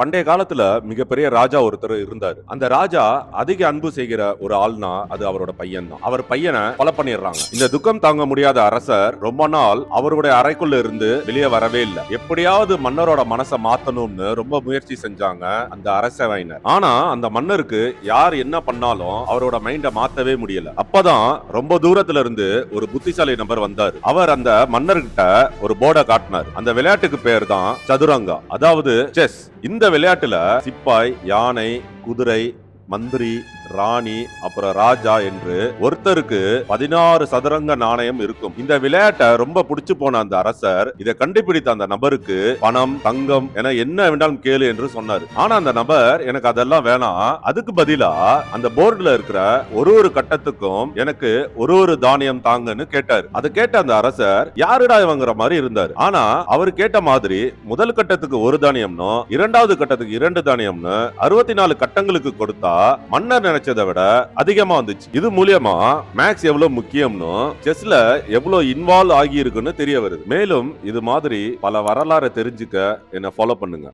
பண்டைய காலத்துல மிகப்பெரிய ராஜா ஒருத்தர் இருந்தாரு. அந்த ராஜா அதிக அன்பு செய்கிற ஒரு ஆள்னா அது அவரோட பையன் தான். அவர் பையனை கொலை பண்ணிடுறாங்க. இந்த துக்கம் தாங்க முடியாத அரசர் ரொம்ப நாள் அவருடைய அறைக்குள்ள இருந்து வெளியே வரவே இல்லை. எப்படியாவது மன்னரோட மனசை மாத்தணும்னு ரொம்ப முயற்சி செஞ்சாங்க அந்த அரசவையினர். ஆனா அந்த மன்னருக்கு யார் என்ன பண்ணாலும் அவரோட மைண்ட மாத்தவே முடியல. அப்பதான் ரொம்ப தூரத்துல இருந்து ஒரு புத்திசாலி நபர் வந்தாரு. அவர் அந்த மன்னர்கிட்ட ஒரு போர்டை காட்டினார். அந்த விளையாட்டுக்கு பேர் தான் சதுரங்கா, அதாவது செஸ். இந்த விளையாட்டுல சிப்பாய், யானை, குதிரை, மந்திரி, ராணி, அப்புறம் ராஜா என்று ஒருத்தருக்கு 16 சதுரங்க நாணயம் இருக்கும். இந்த விளையாட்டை ரொம்ப பிடிச்சு போன அந்த அரசர் இதை கண்டுபிடித்த அந்த நபருக்கு பணம், தங்கம் என என்ன வேண்டாலும் கேளு என்று சொன்னார். ஆனா அந்த நபர் எனக்கு அதெல்லாம் வேணாம், அதுக்கு பதிலா அந்த போர்டுல இருக்கிற ஒரு கட்டத்துக்கும் எனக்கு ஒரு தானியம் தாங்கன்னு கேட்டார். அதை கேட்ட அந்த அரசர் யாருடா இவங்கிற மாதிரி இருந்தார். ஆனா அவர் கேட்ட மாதிரி முதல் கட்டத்துக்கு ஒரு தானியம்னு, இரண்டாவது கட்டத்துக்கு 2 தானியம்னு 64 கட்டங்களுக்கு கொடுத்தா மன்னர் நினைச்சதை விட அதிகமா வந்துச்சு. இது மூலியமா மேக்ஸ் எவ்வளவு முக்கியம்னு, செஸ்ல எவ்வளவு இன்வால்வ் ஆகி இருக்குன்னு தெரிய வருது. மேலும் இது மாதிரி பல வரலாறு தெரிஞ்சுக்க என்ன ஃபாலோ பண்ணுங்க.